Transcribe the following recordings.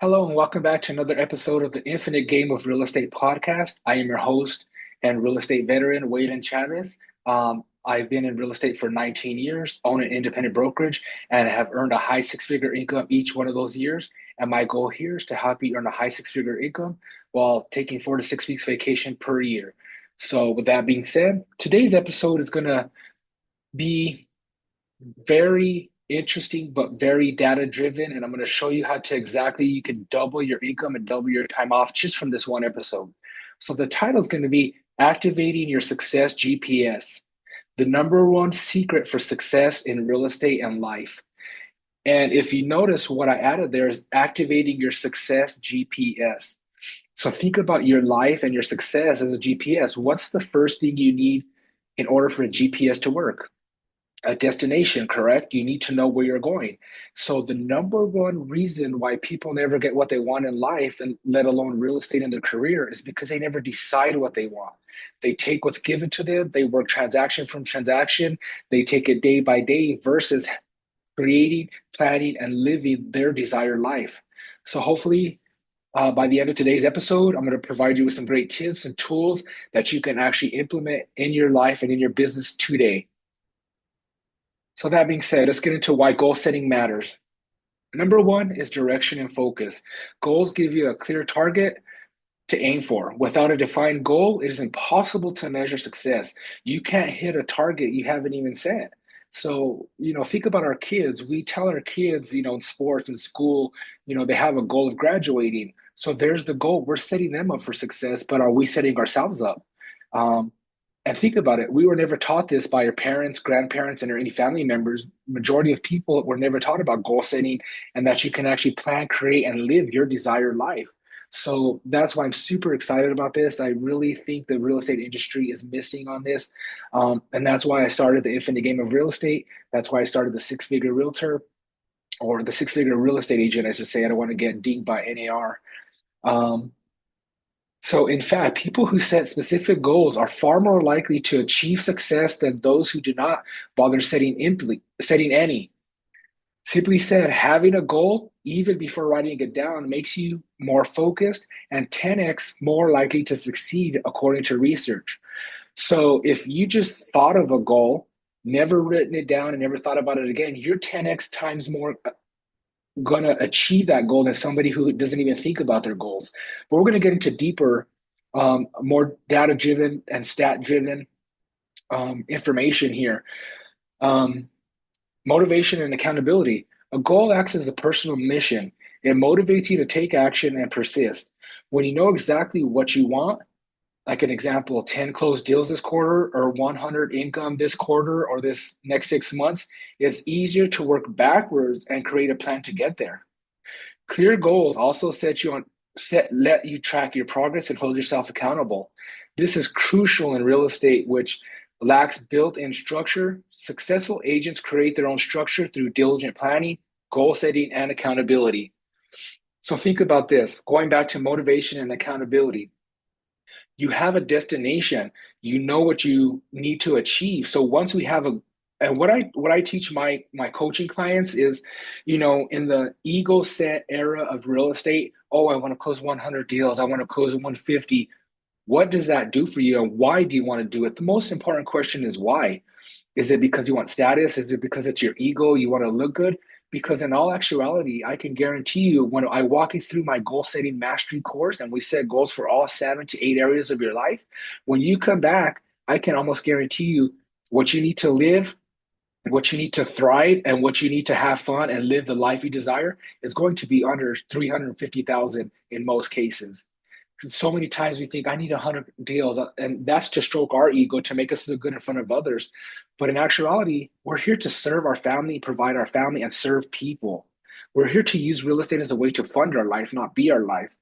Hello and welcome back to another episode of the Infinite Game of Real Estate podcast. I am your host and real estate veteran, Waylon Chavez. I've been in real estate for 19 years, own an independent brokerage, and have earned a high six-figure income each one of those years. And my goal here is to help you earn a high six-figure income while taking 4 to 6 weeks vacation per year. So, with that being said, today's episode is going to be very interesting but very data driven, and I'm going to show you how to exactly you can double your income and double your time off just from this one episode. So the title is going to be activating your success GPS, the number one secret for success in real estate and life. And if you notice, what I added there is activating your success GPS. So think about your life and your success as a GPS. What's the first thing you need in order for a GPS to work? A destination, correct? You need to know where you're going. So the number one reason why people never get what they want in life, and let alone real estate in their career, is because they never decide what they want. They take what's given to them, they work transaction from transaction, they take it day by day versus creating, planning, and living their desired life. So hopefully by the end of today's episode, I'm going to provide you with some great tips and tools that you can actually implement in your life and in your business today. So that being said, let's get into why goal setting matters. Number one is direction and focus. Goals give you a clear target to aim for. Without a defined goal, it is impossible to measure success. You can't hit a target you haven't even set. So, think about our kids. We tell our kids, in sports and school, they have a goal of graduating. So there's the goal. We're setting them up for success, but are we setting ourselves up? Um, and think about it. We were never taught this by our parents, grandparents, and or any family members. Majority of people were never taught about goal setting and that you can actually plan, create, and live your desired life. So that's why I'm super excited about this. I really think the real estate industry is missing on this. And that's why I started the Infinite Game of Real Estate. That's why I started the Six Figure Realtor, or the Six Figure Real Estate Agent, I should say. I don't want to get dinged by NAR. Um, so, in fact, people who set specific goals are far more likely to achieve success than those who do not bother setting any. Simply said, having a goal, even before writing it down, makes you more focused and 10x more likely to succeed, according to research. So, if you just thought of a goal, never written it down, and never thought about it again, you're 10x times more going to achieve that goal than somebody who doesn't even think about their goals. But we're going to get into deeper, more data driven and stat driven information here. Um, Motivation and accountability. A goal acts as a personal mission. It motivates you to take action and persist. When you know exactly what you want, like an example, 10 closed deals this quarter or 100 income this quarter or this next 6 months, it's easier to work backwards and create a plan to get there. Clear goals also let you track your progress and hold yourself accountable. This is crucial in real estate, which lacks built-in structure. Successful agents create their own structure through diligent planning, goal setting, and accountability. So think about this, going back to motivation and accountability. You have a destination, you know what you need to achieve. So once we have a and what I teach my coaching clients is, in the ego set era of real estate, oh, I want to close 100 deals, I want to close 150. What does that do for you, and why do you want to do it? The most important question is why. Is it because you want status? Is it because it's your ego? You want to look good? Because in all actuality, I can guarantee you when I walk you through my goal setting mastery course and we set goals for all 7 to 8 areas of your life, when you come back, I can almost guarantee you what you need to live, what you need to thrive, and what you need to have fun and live the life you desire is going to be under 350,000 in most cases. So many times we think I need 100 deals, and that's to stroke our ego to make us look good in front of others. But in actuality, we're here to serve our family, provide our family, and serve people. We're here to use real estate as a way to fund our life, not be our life.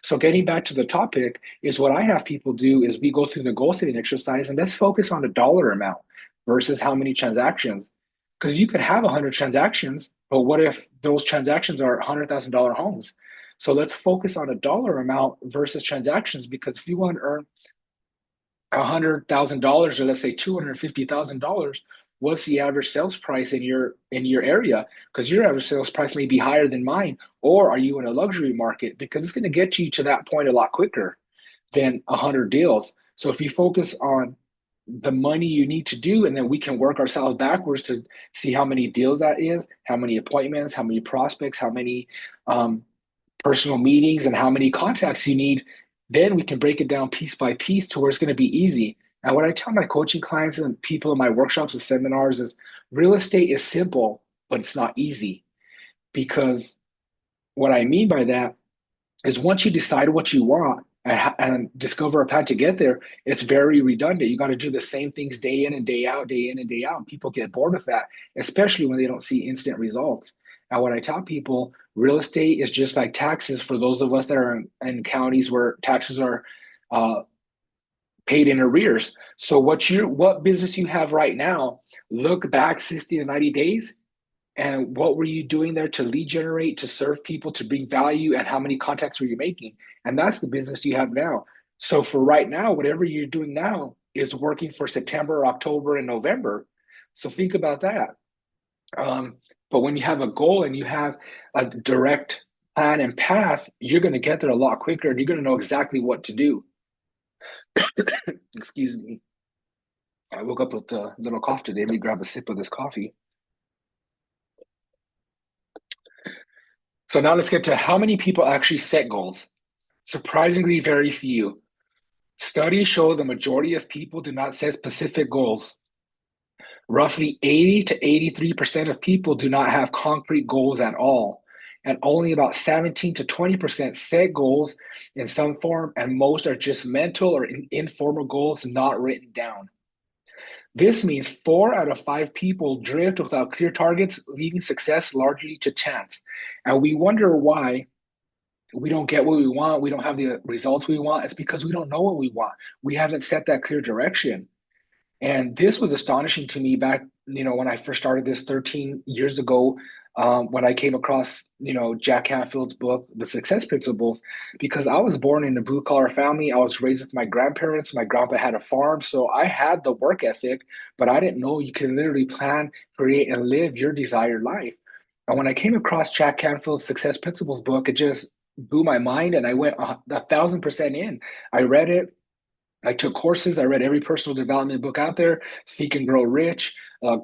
So getting back to the topic is what I have people do is we go through the goal setting exercise and let's focus on the dollar amount versus how many transactions. Because you could have 100 transactions, but what if those transactions are $100,000 homes? So let's focus on a dollar amount versus transactions, because if you want to earn $100,000, or let's say $250,000, what's the average sales price in your area? Because your average sales price may be higher than mine, or are you in a luxury market? Because it's going to get you to that point a lot quicker than 100 deals. So if you focus on the money you need to do, and then we can work ourselves backwards to see how many deals that is, how many appointments, how many prospects, how many um, personal meetings, and how many contacts you need, then we can break it down piece by piece to where it's going to be easy. And what I tell my coaching clients and people in my workshops and seminars is real estate is simple, but it's not easy. Because what I mean by that is once you decide what you want and discover a path to get there, it's very redundant. You got to do the same things day in and day out, day in and day out. And people get bored with that, especially when they don't see instant results. And what I tell people, real estate is just like taxes for those of us that are in counties where taxes are uh, paid in arrears. So what business you have right now, look back 60 to 90 days and what were you doing there to lead generate, to serve people, to bring value, and how many contacts were you making? And that's the business you have now. So for right now, whatever you're doing now is working for September, October, and November. So think about that. Um, but when you have a goal and you have a direct plan and path, you're going to get there a lot quicker and you're going to know exactly what to do. Excuse me. I woke up with a little cough today. Let me grab a sip of this coffee. So now let's get to how many people actually set goals. Surprisingly, very few. Studies show the majority of people do not set specific goals. Roughly 80 to 83% of people do not have concrete goals at all. And only about 17 to 20% set goals in some form, and most are just mental or informal goals not written down. This means 4 out of 5 people drift without clear targets, leaving success largely to chance. And we wonder why we don't get what we want, we don't have the results we want. It's because we don't know what we want. We haven't set that clear direction. And this was astonishing to me back, when I first started this 13 years ago, when I came across, Jack Canfield's book, The Success Principles, because I was born in a blue collar family. I was raised with my grandparents. My grandpa had a farm. So I had the work ethic, but I didn't know you can literally plan, create, and live your desired life. And when I came across Jack Canfield's Success Principles book, it just blew my mind and I went 1,000% in. I read it. I took courses. I read every personal development book out there, Think and Grow Rich,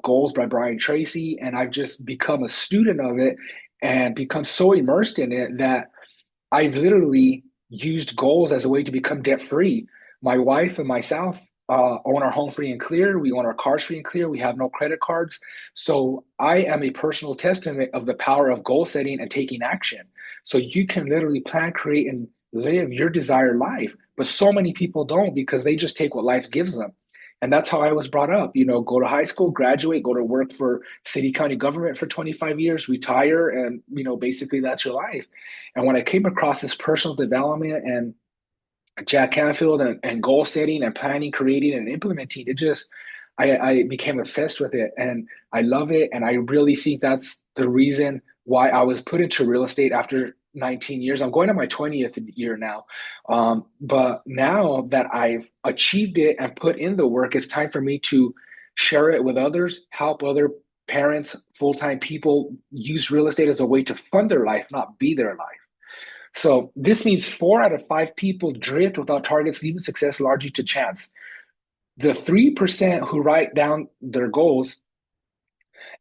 Goals by Brian Tracy, and I've just become a student of it and become so immersed in it that I've literally used goals as a way to become debt free. My wife and myself own our home free and clear. We own our cars free and clear. We have no credit cards. So I am a personal testament of the power of goal setting and taking action. So you can literally plan, create, and live your desired life. But so many people don't because they just take what life gives them. And that's how I was brought up. Go to high school, graduate, go to work for city, county government for 25 years, retire, and basically that's your life. And when I came across this personal development and Jack Canfield and goal setting and planning, creating and implementing, I became obsessed with it and I love it. And I really think that's the reason why I was put into real estate after 19 years. I'm going to my 20th year now. But now that I've achieved it and put in the work, it's time for me to share it with others, help other parents, full-time people use real estate as a way to fund their life, not be their life. So this means 4 out of 5 people drift without targets, leaving success largely to chance. The 3% who write down their goals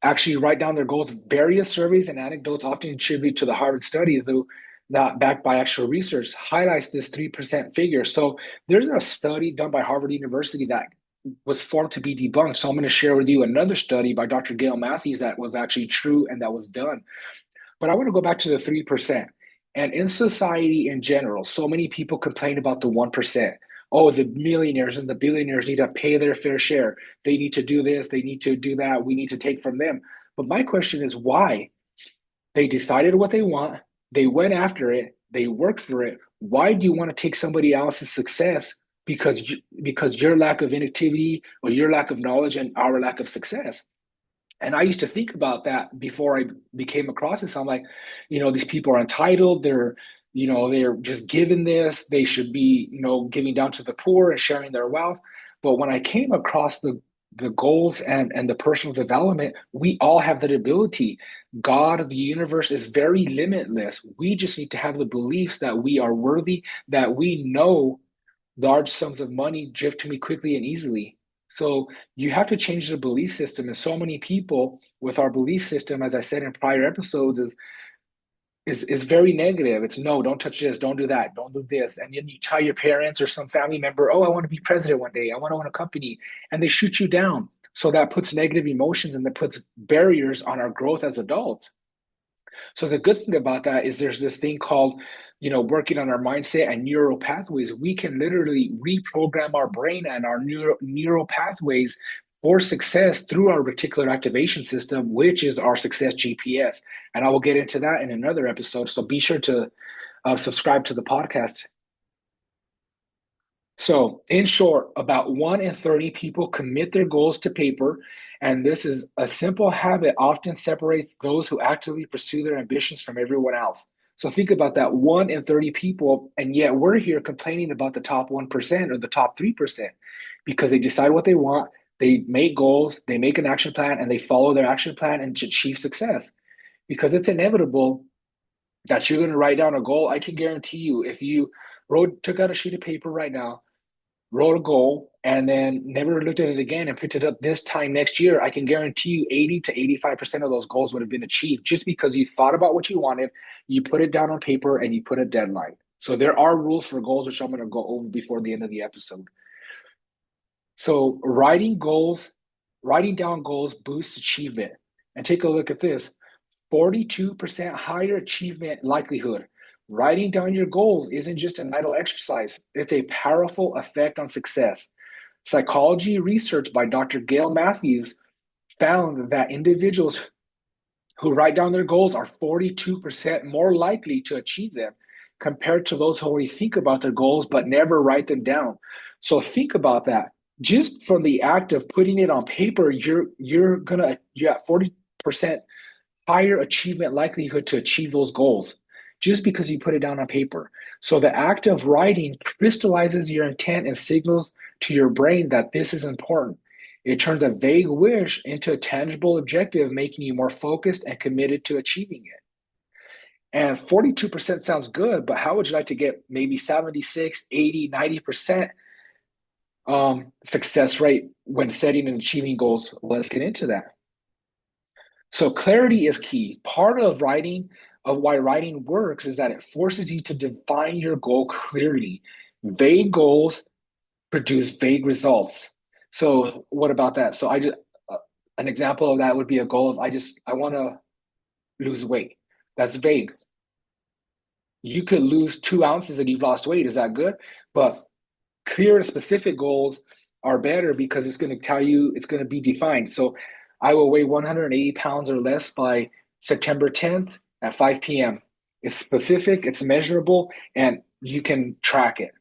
actually write down their goals. Various surveys and anecdotes often attribute to the Harvard study, though not backed by actual research, highlights this 3% figure. So there's a study done by Harvard University that was formed to be debunked. So I'm going to share with you another study by Dr. Gail Matthews that was actually true and that was done. But I want to go back to the 3%. And in society in general, so many people complain about the 1%. Oh, the millionaires and the billionaires need to pay their fair share. They need to do this, they need to do that. We need to take from them. But my question is why? They decided what they want, they went after it, they worked for it. Why do you want to take somebody else's success because your lack of inactivity or your lack of knowledge and our lack of success? And I used to think about that before I became across this. I'm like, these people are entitled. They're just given this. They should be, giving down to the poor and sharing their wealth. But when I came across the goals and the personal development, we all have that ability. God, the universe is very limitless. We just need to have the beliefs that we are worthy, that we know large sums of money drift to me quickly and easily. So you have to change the belief system. And so many people with our belief system, as I said in prior episodes, is very negative. It's no, don't touch this, don't do that, don't do this. And then you tell your parents or some family member, oh, I want to be president one day, I want to own a company, and they shoot you down. So that puts negative emotions and that puts barriers on our growth as adults. So the good thing about that is there's this thing called, working on our mindset and neural pathways. We can literally reprogram our brain and our neural pathways for success through our reticular activation system, which is our success GPS. And I will get into that in another episode. So be sure to subscribe to the podcast. So, in short, about 1 in 30 people commit their goals to paper, and this is a simple habit often separates those who actively pursue their ambitions from everyone else. So, think about that 1 in 30 people, and yet we're here complaining about the top 1% or the top 3% because they decide what they want, they make goals, they make an action plan, and they follow their action plan and achieve success. Because it's inevitable that you're going to write down a goal. I can guarantee you, if you took out a sheet of paper right now, wrote a goal, and then never looked at it again and picked it up this time next year, I can guarantee you 80 to 85% of those goals would have been achieved just because you thought about what you wanted, you put it down on paper, and you put a deadline. So there are rules for goals, which I'm going to go over before the end of the episode. So writing down goals boosts achievement. And take a look at this. 42% higher achievement likelihood. Writing down your goals isn't just an idle exercise, it's a powerful effect on success. Psychology research by Dr. Gail Matthews found that individuals who write down their goals are 42% more likely to achieve them compared to those who only think about their goals but never write them down. So think about that. Just from the act of putting it on paper, you're at 40% higher achievement likelihood to achieve those goals just because you put it down on paper. So the act of writing crystallizes your intent and signals to your brain that this is important. It turns a vague wish into a tangible objective, making you more focused and committed to achieving it. And 42% sounds good, but how would you like to get maybe 76, 80, 90% success rate when setting and achieving goals? Let's get into that. So clarity is key. Part of why writing works is that it forces you to define your goal clearly. Vague goals produce vague results. So what about that? So an example of that would be a goal of I want to lose weight. That's vague. You could lose 2 ounces and you've lost weight. Is that good? But clear and specific goals are better because it's going to tell you, it's going to be defined. So I will weigh 180 pounds or less by September 10th at 5 p.m. It's specific, it's measurable, and you can track it.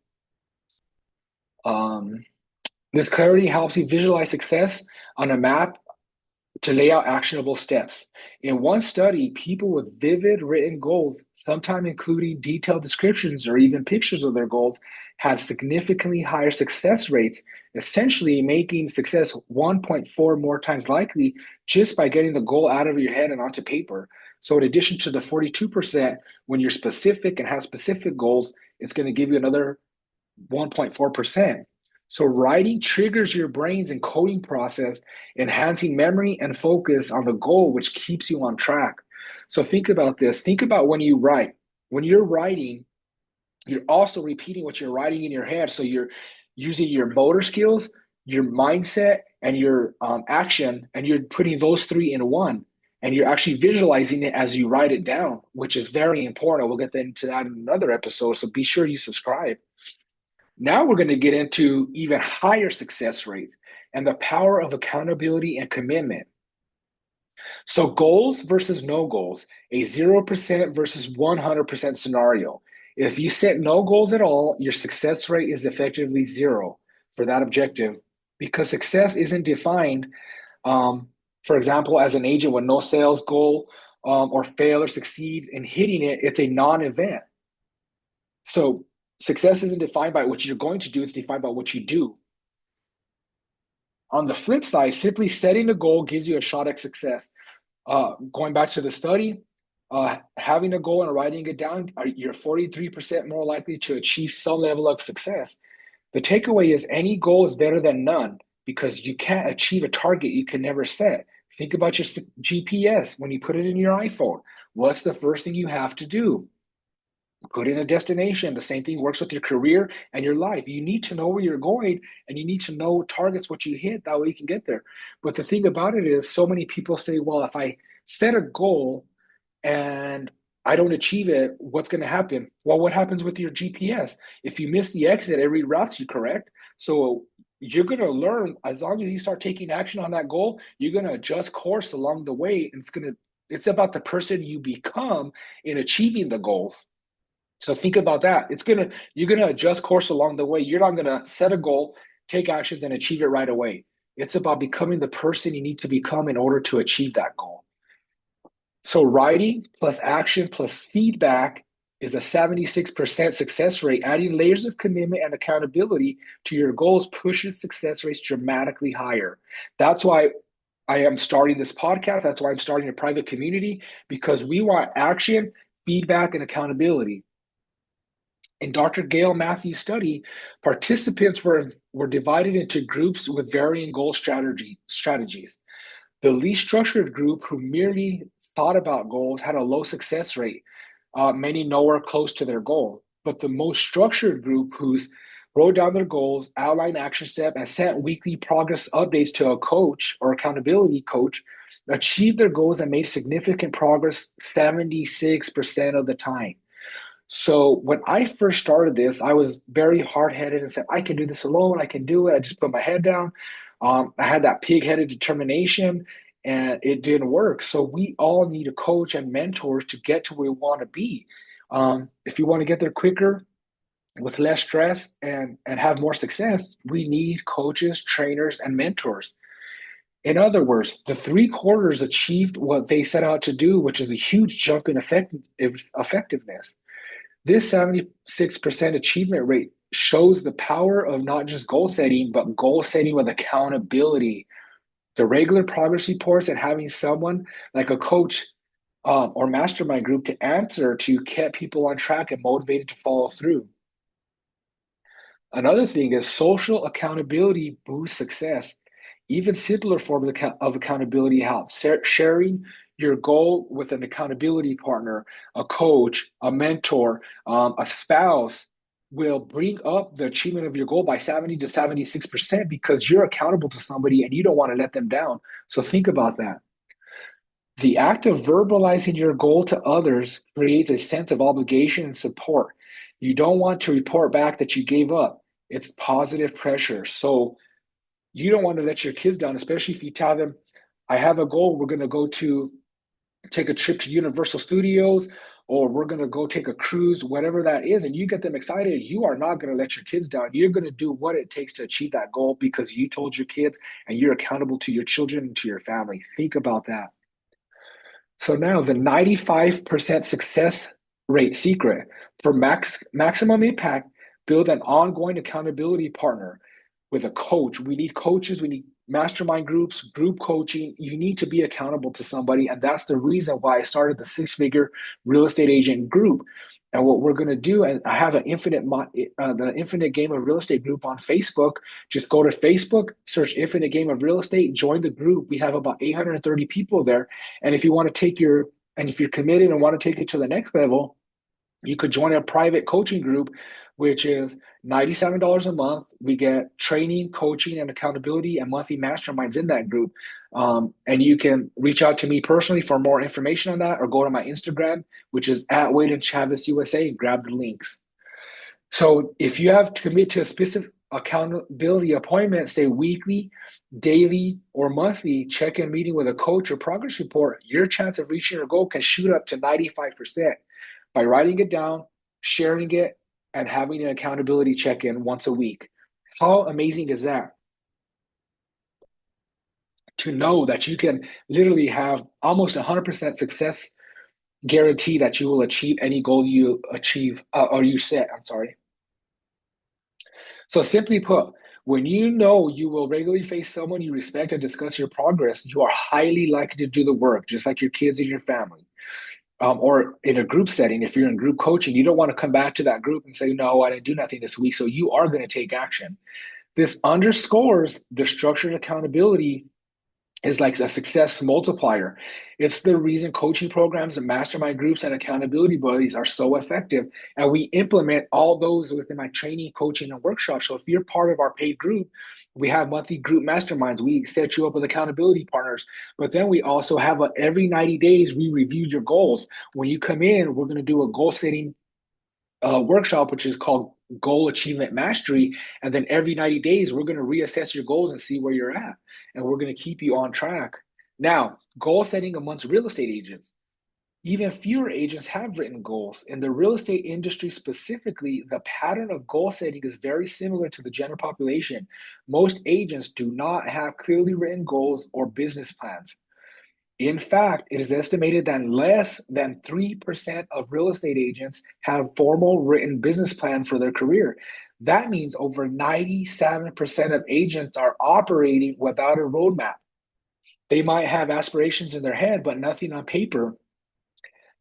This clarity helps you visualize success on a map to lay out actionable steps. In one study, people with vivid written goals, sometimes including detailed descriptions or even pictures of their goals, had significantly higher success rates, essentially making success 1.4 more times likely just by getting the goal out of your head and onto paper. So in addition to the 42%, when you're specific and have specific goals, it's going to give you another 1.4%. So writing triggers your brain's encoding process, enhancing memory and focus on the goal, which keeps you on track. So think about this. Think about when you write. When you're writing, you're also repeating what you're writing in your head. So you're using your motor skills, your mindset, and your action, and you're putting those three in one. And you're actually visualizing it as you write it down, which is very important. We'll get into that in another episode. So be sure you subscribe. Now we're going to get into even higher success rates and the power of accountability and commitment. So goals versus no goals, a 0% versus 100% scenario. If you set no goals at all, your success rate is effectively zero for that objective because success isn't defined, for example, as an agent with no sales goal or fail or succeed in hitting it, it's a non-event. So success isn't defined by what you're going to do, it's defined by what you do. On the flip side, simply setting a goal gives you a shot at success. Going back to the study, having a goal and writing it down, you're 43% more likely to achieve some level of success. The takeaway is any goal is better than none because you can't achieve a target you can never set. Think about your GPS when you put it in your iPhone. What's the first thing you have to do? Put in a destination. The same thing works with your career and your life. You need to know where you're going and you need to know targets, what you hit. That way you can get there. But the thing about it is, so many people say, well, if I set a goal and I don't achieve it, what's going to happen? Well, what happens with your GPS? If you miss the exit, it reroutes you, correct? So you're going to learn as long as you start taking action on that goal, you're going to adjust course along the way. And it's about the person you become in achieving the goals. So think about that. You're gonna adjust course along the way. You're not gonna set a goal, take actions, and achieve it right away. It's about becoming the person you need to become in order to achieve that goal. So writing plus action plus feedback is a 76% success rate. Adding layers of commitment and accountability to your goals pushes success rates dramatically higher. That's why I am starting this podcast. That's why I'm starting a private community, because we want action, feedback, and accountability. In Dr. Gail Matthews' study, participants were divided into groups with varying goal strategies. The least structured group, who merely thought about goals, had a low success rate, many nowhere close to their goal. But the most structured group, who's wrote down their goals, outlined action steps, and sent weekly progress updates to a coach or accountability coach, achieved their goals and made significant progress 76% of the time. So when I first started this, I was very hard-headed and said, I can do this alone. I can do it. I just put my head down. I had that pig-headed determination and it didn't work. So we all need a coach and mentors to get to where we want to be. If you want to get there quicker with less stress and have more success, we need coaches, trainers, and mentors. In other words, the three quarters achieved what they set out to do, which is a huge jump in effectiveness. This 76% achievement rate shows the power of not just goal setting, but goal setting with accountability. The regular progress reports and having someone like a coach or mastermind group to answer to keep people on track and motivated to follow through. Another thing is social accountability boosts success. Even simpler forms of accountability helps. Sharing your goal with an accountability partner, a coach, a mentor, a spouse will bring up the achievement of your goal by 70 to 76% because you're accountable to somebody and you don't want to let them down. So think about that. The act of verbalizing your goal to others creates a sense of obligation and support. You don't want to report back that you gave up. It's positive pressure. So you don't want to let your kids down, especially if you tell them, I have a goal. We're going to go to take a trip to Universal Studios, or we're going to go take a cruise, whatever that is, and you get them excited. You are not going to let your kids down. You're going to do what it takes to achieve that goal because you told your kids and you're accountable to your children and to your family. Think about that. So now the 95% success rate secret for maximum impact, build an ongoing accountability partner with a coach. We need coaches, we need mastermind groups, group coaching. You need to be accountable to somebody. And that's the reason why I started the six-figure real estate agent group. And what we're going to do, and I have the Infinite Game of Real Estate group on Facebook. Just go to Facebook, search Infinite Game of Real Estate, join the group. We have about 830 people there. And if you want to if you're committed and want to take it to the next level, you could join a private coaching group, which is $97 a month. We get training, coaching, and accountability and monthly masterminds in that group. And you can reach out to me personally for more information on that, or go to my Instagram, which is at Waylon Chavez USA, and grab the links. So if you have to commit to a specific accountability appointment, say weekly, daily, or monthly check-in meeting with a coach or progress report, your chance of reaching your goal can shoot up to 95% by writing it down, sharing it, and having an accountability check-in once a week. How amazing is that? To know that you can literally have almost 100% success guarantee that you will achieve any goal you achieve or you set. I'm sorry. So simply put, When you know you will regularly face someone you respect and discuss your progress, you are highly likely to do the work, just like your kids and your family. Or in a group setting, if you're in group coaching, you don't want to come back to that group and say, no, I didn't do nothing this week. So you are going to take action. This underscores the structured accountability is like a success multiplier. It's the reason coaching programs and mastermind groups and accountability buddies are so effective. And we implement all those within my training, coaching, and workshops. So if you're part of our paid group, we have monthly group masterminds. We set you up with accountability partners. But then we also have every 90 days, we review your goals. When you come in, we're going to do a goal setting workshop, which is called Goal Achievement Mastery. And then every 90 days, we're going to reassess your goals and see where you're at. And we're going to keep you on track. Now, goal setting amongst real estate agents. Even fewer agents have written goals. In the real estate industry specifically, the pattern of goal setting is very similar to the general population. Most agents do not have clearly written goals or business plans. In fact, it is estimated that less than 3% of real estate agents have formal written business plan for their career. That means over 97% of agents are operating without a roadmap. They might have aspirations in their head, but nothing on paper.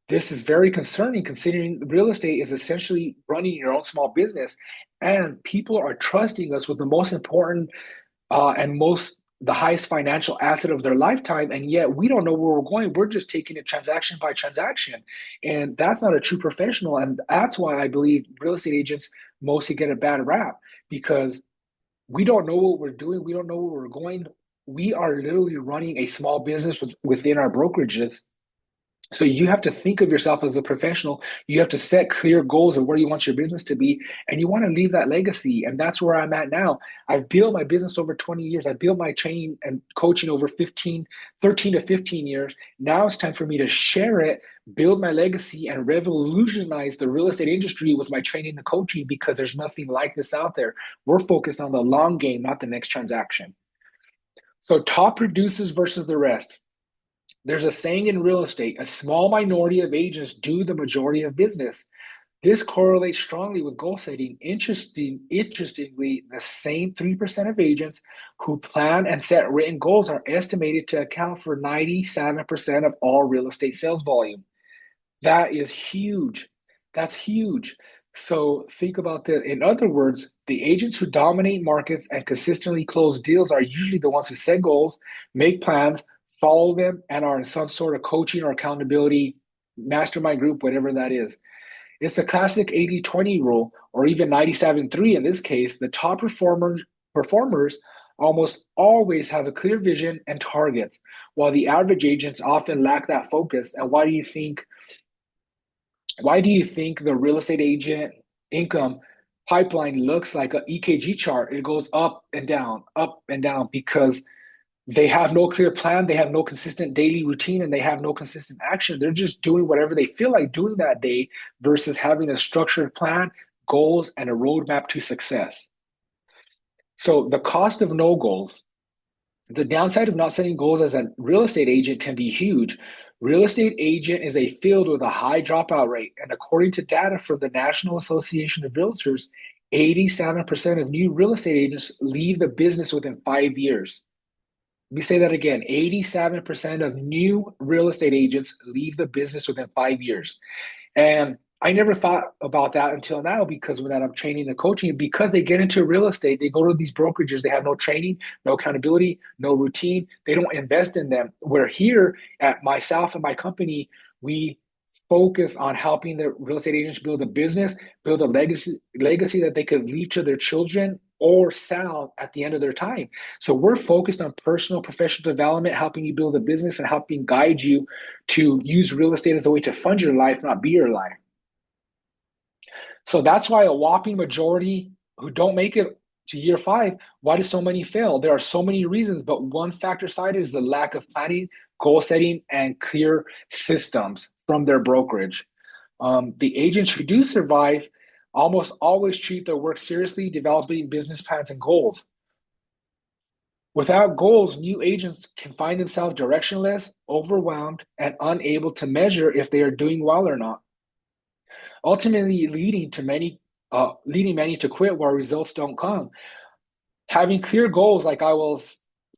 This is very concerning considering real estate is essentially running your own small business, and people are trusting us with the most important and the highest financial asset of their lifetime, and yet we don't know where we're going. We're just taking it transaction by transaction, and that's not a true professional. And that's why I believe real estate agents mostly get a bad rap, because we don't know what we're doing. We don't know where we're going. We are literally running a small business within our brokerages, so you have to think of yourself as a professional. You have to set clear goals of where you want your business to be, and you want to leave that legacy. And that's where I'm at now. I've built my business over 20 years. I built my training and coaching over 13 to 15 years. Now it's time for me to share it, build my legacy, and revolutionize the real estate industry with my training and coaching, because there's nothing like this out there. We're focused on the long game, not the next transaction. So top producers versus the rest. There's a saying in real estate, a small minority of agents do the majority of business. This correlates strongly with goal setting. Interestingly, the same 3% of agents who plan and set written goals are estimated to account for 97% of all real estate sales volume. That is huge. That's huge. So think about that. In other words, the agents who dominate markets and consistently close deals are usually the ones who set goals, make plans, follow them, and are in some sort of coaching or accountability mastermind group, whatever that is. It's the classic 80-20 rule, or even 97-3 in this case. The top performers almost always have a clear vision and targets, while the average agents often lack that focus. And why do you think the real estate agent income pipeline looks like an EKG chart? It goes up and down, because they have no clear plan, they have no consistent daily routine, and they have no consistent action. They're just doing whatever they feel like doing that day versus having a structured plan, goals, and a roadmap to success. So the cost of no goals. The downside of not setting goals as a real estate agent can be huge. Real estate agent is a field with a high dropout rate, and according to data from the National Association of Realtors, 87% of new real estate agents leave the business within 5 years. Let me say that again. 87% of new real estate agents leave the business within 5 years. And I never thought about that until now, because when I'm training and coaching, because they get into real estate, they go to these brokerages, they have no training, no accountability, no routine. They don't invest in them. Where here at myself and my company, we focus on helping the real estate agents build a business, build a legacy that they could leave to their children or sell at the end of their time. So we're focused on personal professional development, helping you build a business and helping guide you to use real estate as a way to fund your life, not be your life. So that's why a whopping majority who don't make it to year 5, why do so many fail? There are so many reasons, but one factor side is the lack of planning, goal setting, and clear systems from their brokerage. The agents who do survive almost always treat their work seriously, developing business plans and goals. Without goals, new agents can find themselves directionless, overwhelmed, and unable to measure if they are doing well or not, ultimately leading many to quit while results don't come. Having clear goals like I will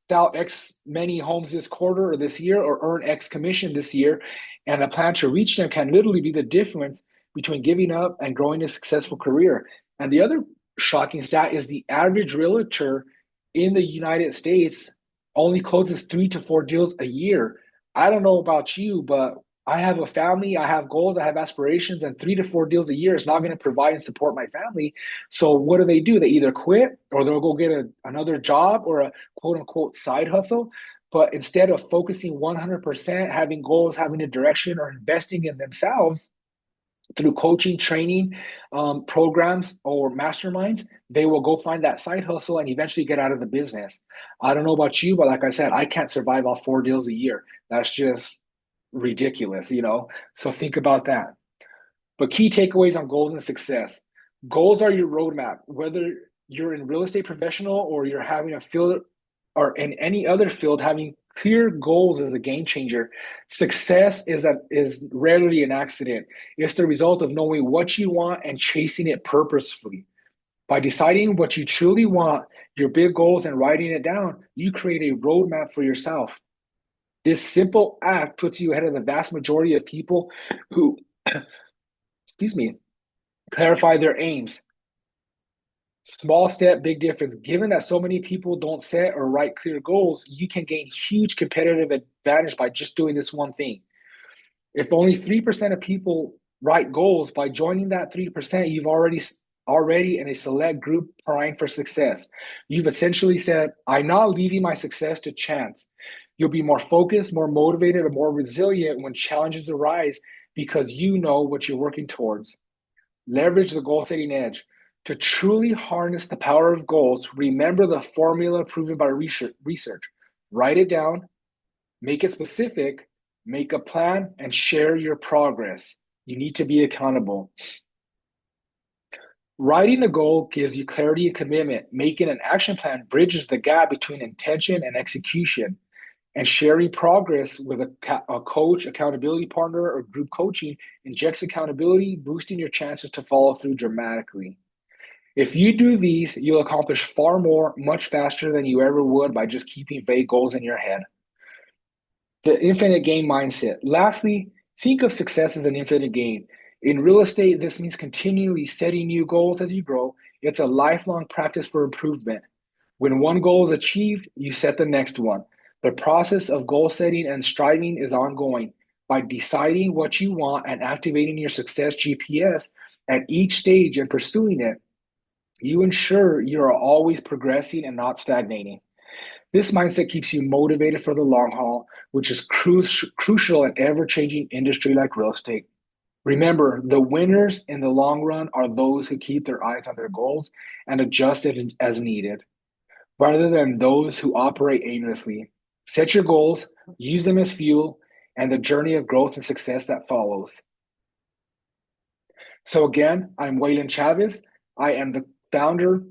sell X many homes this quarter or this year or earn X commission this year and a plan to reach them can literally be the difference between giving up and growing a successful career. And the other shocking stat is the average realtor in the United States only closes 3 to 4 deals a year. I don't know about you, but I have a family, I have goals, I have aspirations, and 3 to 4 deals a year is not going to provide and support my family. So what do? They either quit or they'll go get another job or a quote unquote side hustle. But instead of focusing 100%, having goals, having a direction, or investing in themselves through coaching, training, programs, or masterminds, they will go find that side hustle and eventually get out of the business. I don't know about you, but like I said, I can't survive off 4 deals a year. That's just ridiculous, you know? So think about that. But key takeaways on goals and success. Goals are your roadmap. Whether you're in real estate professional or you're having a field or in any other field, having clear goals is a game changer. Success is rarely an accident. It's the result of knowing what you want and chasing it purposefully. By deciding what you truly want, your big goals, and writing it down, you create a roadmap for yourself. This simple act puts you ahead of the vast majority of people who, excuse me, clarify their aims. Small step, big difference. Given that so many people don't set or write clear goals, you can gain huge competitive advantage by just doing this one thing. If only 3% of people write goals, by joining that 3%, you've already in a select group primed for success. You've essentially said, I'm not leaving my success to chance. You'll be more focused, more motivated, and more resilient when challenges arise because you know what you're working towards. Leverage the goal setting edge. To truly harness the power of goals, remember the formula proven by research. Write it down, make it specific, make a plan, and share your progress. You need to be accountable. Writing a goal gives you clarity and commitment. Making an action plan bridges the gap between intention and execution. And sharing progress with a coach, accountability partner, or group coaching injects accountability, boosting your chances to follow through dramatically. If you do these, you'll accomplish far more, much faster than you ever would by just keeping vague goals in your head. The infinite game mindset. Lastly, think of success as an infinite game. In real estate, this means continually setting new goals as you grow. It's a lifelong practice for improvement. When one goal is achieved, you set the next one. The process of goal setting and striving is ongoing. By deciding what you want and activating your success GPS at each stage and pursuing it, you ensure you are always progressing and not stagnating. This mindset keeps you motivated for the long haul, which is crucial in ever-changing industry like real estate. Remember, the winners in the long run are those who keep their eyes on their goals and adjust it as needed, rather than those who operate aimlessly. Set your goals, use them as fuel, and the journey of growth and success that follows. So again, I'm Waylon Chavez. I am the founder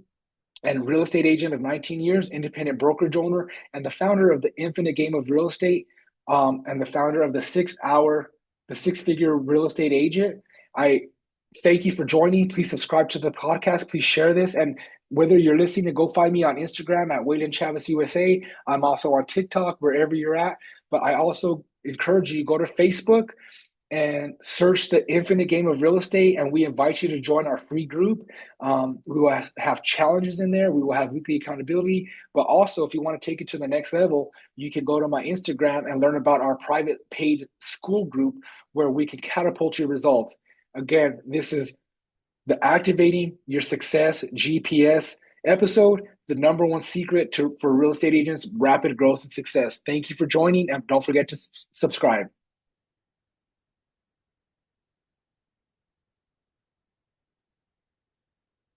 and real estate agent of 19 years, independent brokerage owner, and the founder of the Infinite Game of Real Estate, and the founder of the six-figure real estate agent. I thank you for joining. Please subscribe to the podcast. Please share this. And whether you're listening, go find me on Instagram at Waylon Chavez USA. I'm also on TikTok, wherever you're at. But I also encourage you, go to Facebook and search the Infinite Game of Real Estate. And we invite you to join our free group. We will have challenges in there. We will have weekly accountability. But also, if you want to take it to the next level, you can go to my Instagram and learn about our private paid school group where we can catapult your results. Again, this is the Activating Your Success GPS episode, the number one secret for real estate agents, rapid growth and success. Thank you for joining, and don't forget to subscribe.